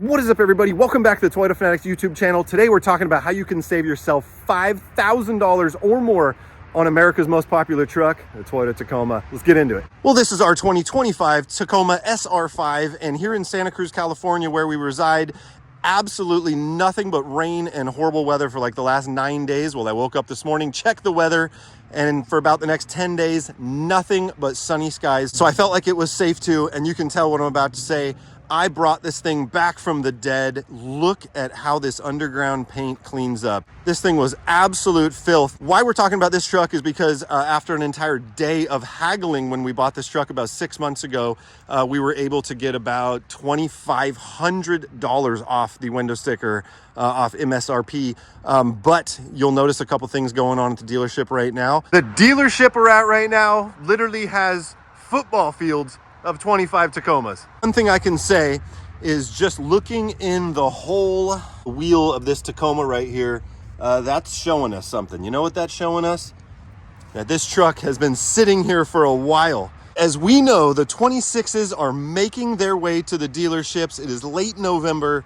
What is up, everybody? Welcome back to the Toyota Fanatics YouTube channel. Today we're talking about how you can save yourself $5,000 or more on America's most popular truck, the Toyota Tacoma. Let's get into it. Well, this is our 2025 Tacoma SR5, and here in Santa Cruz, California, where we reside, absolutely nothing but rain and horrible weather for like the last 9 days. Well, I woke up this morning, checked the weather, and for about the next 10 days, nothing but sunny skies. So I felt like it was safe to, and you can tell what I'm about to say, I brought this thing back from the dead. Look at how this underground paint cleans up. This thing was absolute filth. Why we're talking about this truck is because after an entire day of haggling when we bought this truck about 6 months ago, we were able to get about $2,500 off the window sticker off MSRP. But you'll notice a couple things going on at the dealership right now. The dealership we're at right now literally has football fields of 25 Tacomas. One thing I can say is just looking in the whole wheel of this Tacoma right here, that's showing us something. You know what that's showing us? That this truck has been sitting here for a while. As we know, the 26s are making their way to the dealerships. It is late November.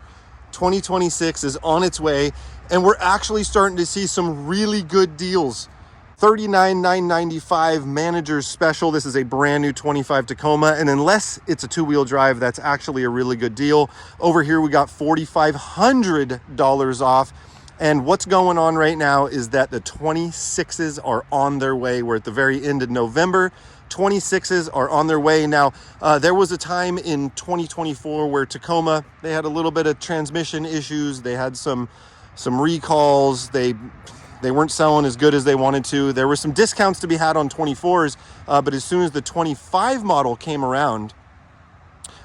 2026 is on its way, and we're actually starting to see some really good deals. $39,995 manager's special. This is a brand new 25 Tacoma, and unless it's a two-wheel drive, that's actually a really good deal. Over here we got $4,500 off, and what's going on right now is that the 26s are on their way. We're at the very end of November. 26s are on their way. Now, there was a time in 2024 where Tacoma, they had a little bit of transmission issues. They had some recalls. They weren't selling as good as they wanted to. There were some discounts to be had on 24s, but as soon as the 25 model came around,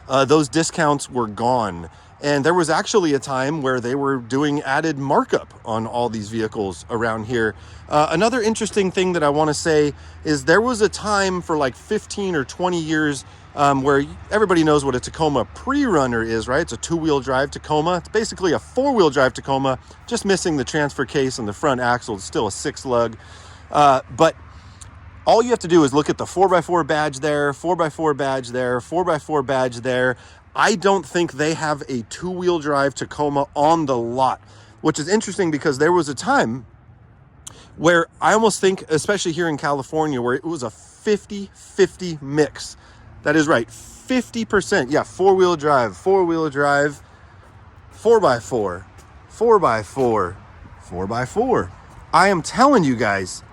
those discounts were gone. And there was actually a time where they were doing added markup on all these vehicles around here. Another interesting thing that I want to say is there was a time for like 15 or 20 years where everybody knows what a Tacoma pre-runner is, right? It's a two-wheel drive Tacoma. It's basically a four-wheel drive Tacoma, just missing the transfer case and the front axle. It's still a 6-lug. But all you have to do is look at the 4x4 badge there, 4x4 badge there, 4x4 badge there. I don't think they have a two-wheel drive Tacoma on the lot, which is interesting because there was a time where I almost think, especially here in California, where it was a 50-50 mix. That is right, 50%. Yeah, four-wheel drive, 4x4, 4x4, 4x4. I am telling you guys,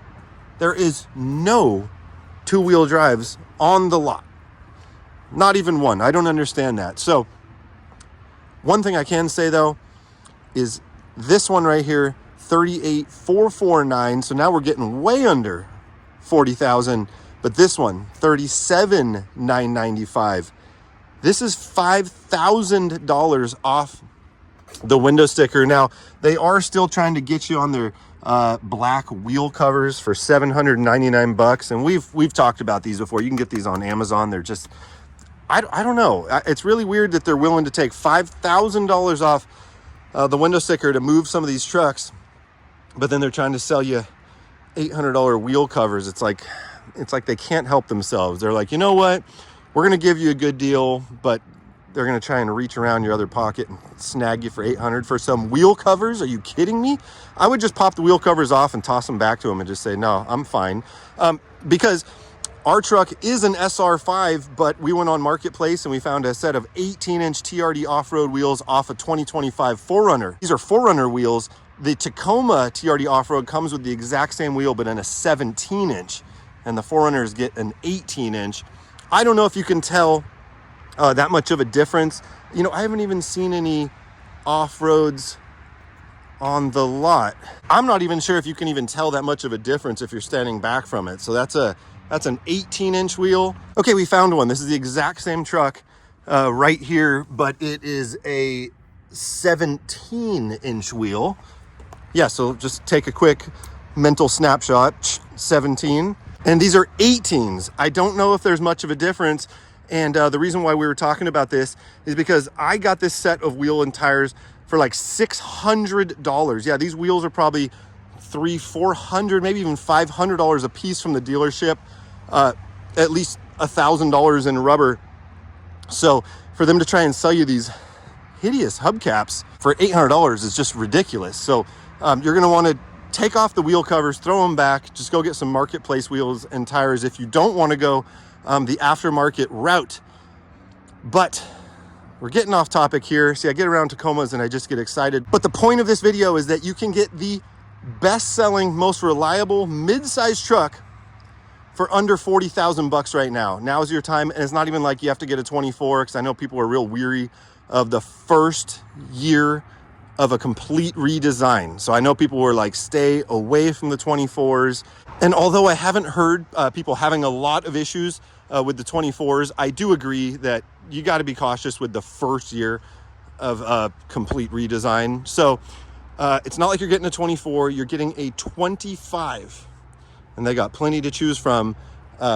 there is no two-wheel drives on the lot. Not even one. I don't understand that. So one thing I can say though is this one right here, 38,449. So now we're getting way under 40,000. But this one, 37,995. This is $5,000 off the window sticker. Now they are still trying to get you on their black wheel covers for $799, and we've talked about these before. You can get these on Amazon. They're just I don't know. It's really weird that they're willing to take $5,000 off the window sticker to move some of these trucks, but then they're trying to sell you $800 wheel covers. It's like they can't help themselves. They're like, you know what? We're going to give you a good deal, but they're going to try and reach around your other pocket and snag you for $800 for some wheel covers. Are you kidding me? I would just pop the wheel covers off and toss them back to them and just say, no, I'm fine. Because our truck is an SR5, but we went on Marketplace and we found a set of 18-inch TRD off-road wheels off a 2025 4Runner. These are 4Runner wheels. The Tacoma TRD off-road comes with the exact same wheel, but in a 17-inch, and the 4Runners get an 18-inch. I don't know if you can tell that much of a difference. You know, I haven't even seen any off-roads on the lot. I'm not even sure if you can even tell that much of a difference if you're standing back from it. So that's an 18-inch wheel. Okay, we found one. This is the exact same truck right here, but it is a 17-inch wheel. Yeah, so just take a quick mental snapshot. 17. And these are 18s. I don't know if there's much of a difference. And the reason why we were talking about this is because I got this set of wheel and tires for like $600. Yeah, these wheels are probably $300-400, maybe even $500 a piece from the dealership. At least $1,000 in rubber. So for them to try and sell you these hideous hubcaps for $800 is just ridiculous. So you're going to want to take off the wheel covers, throw them back, just go get some marketplace wheels and tires if you don't want to go the aftermarket route. But we're getting off topic here. See, I get around Tacomas and I just get excited. But the point of this video is that you can get the best-selling, most reliable mid-sized truck for under 40,000 bucks right now. Now is your time, and it's not even like you have to get a 24, because I know people are real weary of the first year of a complete redesign. So I know people were like, stay away from the 24s. And although I haven't heard people having a lot of issues with the 24s, I do agree that you got to be cautious with the first year of a complete redesign. So it's not like you're getting a 24, you're getting a 25. And they got plenty to choose from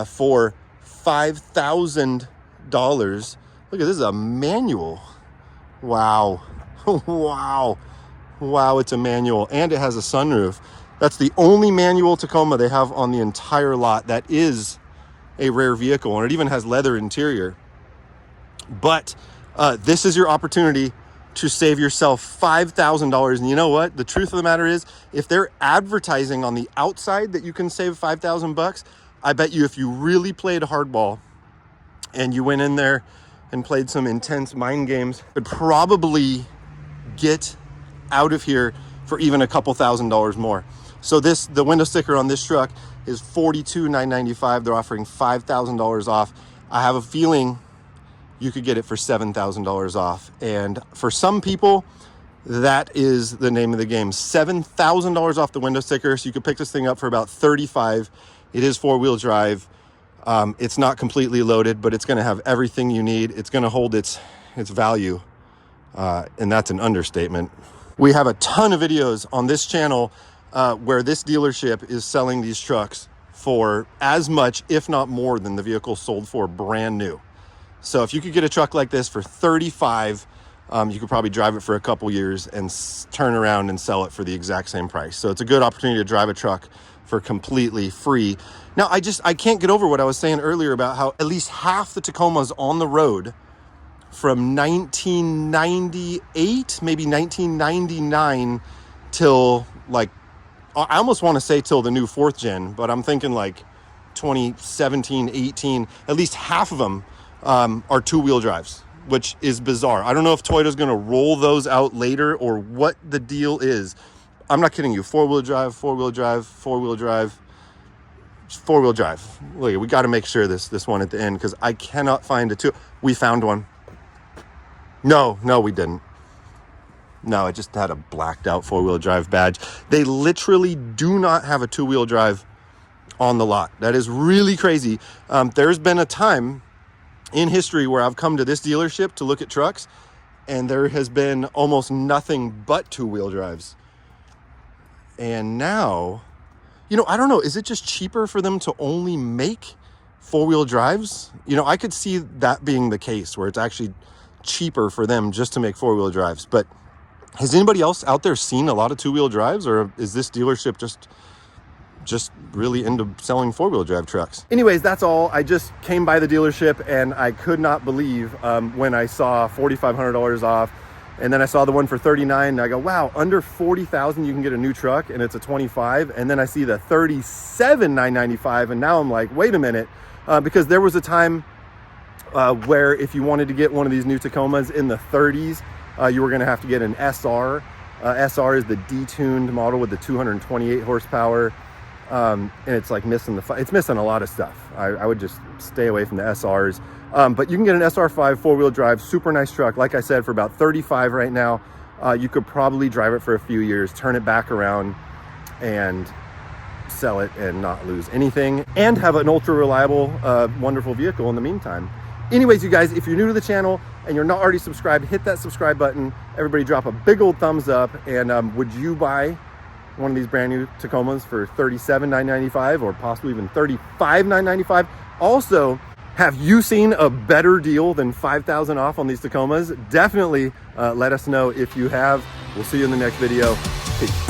for $5,000. Look at this, is a manual. Wow. Wow, it's a manual, and it has a sunroof. That's the only manual Tacoma they have on the entire lot that is a rare vehicle, and it even has leather interior. But this is your opportunity to save yourself $5,000. And you know what? The truth of the matter is, if they're advertising on the outside that you can save 5,000 bucks, I bet you if you really played hardball and you went in there and played some intense mind games, would probably get out of here for even a couple $1,000s more. So the window sticker on this truck is $42,995. They're offering $5,000 off. I have a feeling you could get it for $7,000 off. And for some people, that is the name of the game. $7,000 off the window sticker. So you could pick this thing up for about $35,000. It is 4-wheel drive. It's not completely loaded, but it's going to have everything you need. It's going to hold its value. And that's an understatement. We have a ton of videos on this channel where this dealership is selling these trucks for as much, if not more, than the vehicle sold for brand new. So if you could get a truck like this for $35,000, you could probably drive it for a couple years and turn around and sell it for the exact same price. So it's a good opportunity to drive a truck for completely free. Now, I can't get over what I was saying earlier about how at least half the Tacomas on the road from 1998, maybe 1999 till like, I almost want to say till the new 4th gen, but I'm thinking like 2017, 18, at least half of them are 2-wheel drives, which is bizarre. I don't know if Toyota's going to roll those out later or what the deal is. I'm not kidding you. 4-wheel drive, 4-wheel drive, 4-wheel drive, 4-wheel drive. Look, we got to make sure this one at the end, because I cannot find a 2. We found one. No, we didn't. No, it just had a blacked out 4-wheel drive badge. They literally do not have a 2-wheel drive on the lot. That is really crazy. There's been a time in history where I've come to this dealership to look at trucks, and there has been almost nothing but 2-wheel drives. And now, I don't know, is it just cheaper for them to only make 4-wheel drives? I could see that being the case, where it's actually cheaper for them just to make 4-wheel drives. But has anybody else out there seen a lot of 2-wheel drives, or is this dealership just really into selling 4-wheel drive trucks? Anyways, that's all. I just came by the dealership and I could not believe when I saw $4,500 off, and then I saw the one for $39,000, and I go, wow, under $40,000 you can get a new truck, and it's a 25. And then I see the $37,995, and now I'm like, wait a minute, because there was a time where if you wanted to get one of these new Tacomas in the 30s, you were going to have to get an SR. SR is the detuned model with the 228 horsepower. And it's like missing it's missing a lot of stuff. I would just stay away from the SRs. But you can get an SR5 4-wheel drive, super nice truck. Like I said, for about $35,000 right now. You could probably drive it for a few years, turn it back around, and sell it and not lose anything, and have an ultra reliable, wonderful vehicle in the meantime. Anyways, you guys, if you're new to the channel and you're not already subscribed, hit that subscribe button. Everybody drop a big old thumbs up. And would you buy one of these brand new Tacomas for $37,995 or possibly even $35,995? Also, have you seen a better deal than $5,000 off on these Tacomas? Definitely let us know if you have. We'll see you in the next video. Peace.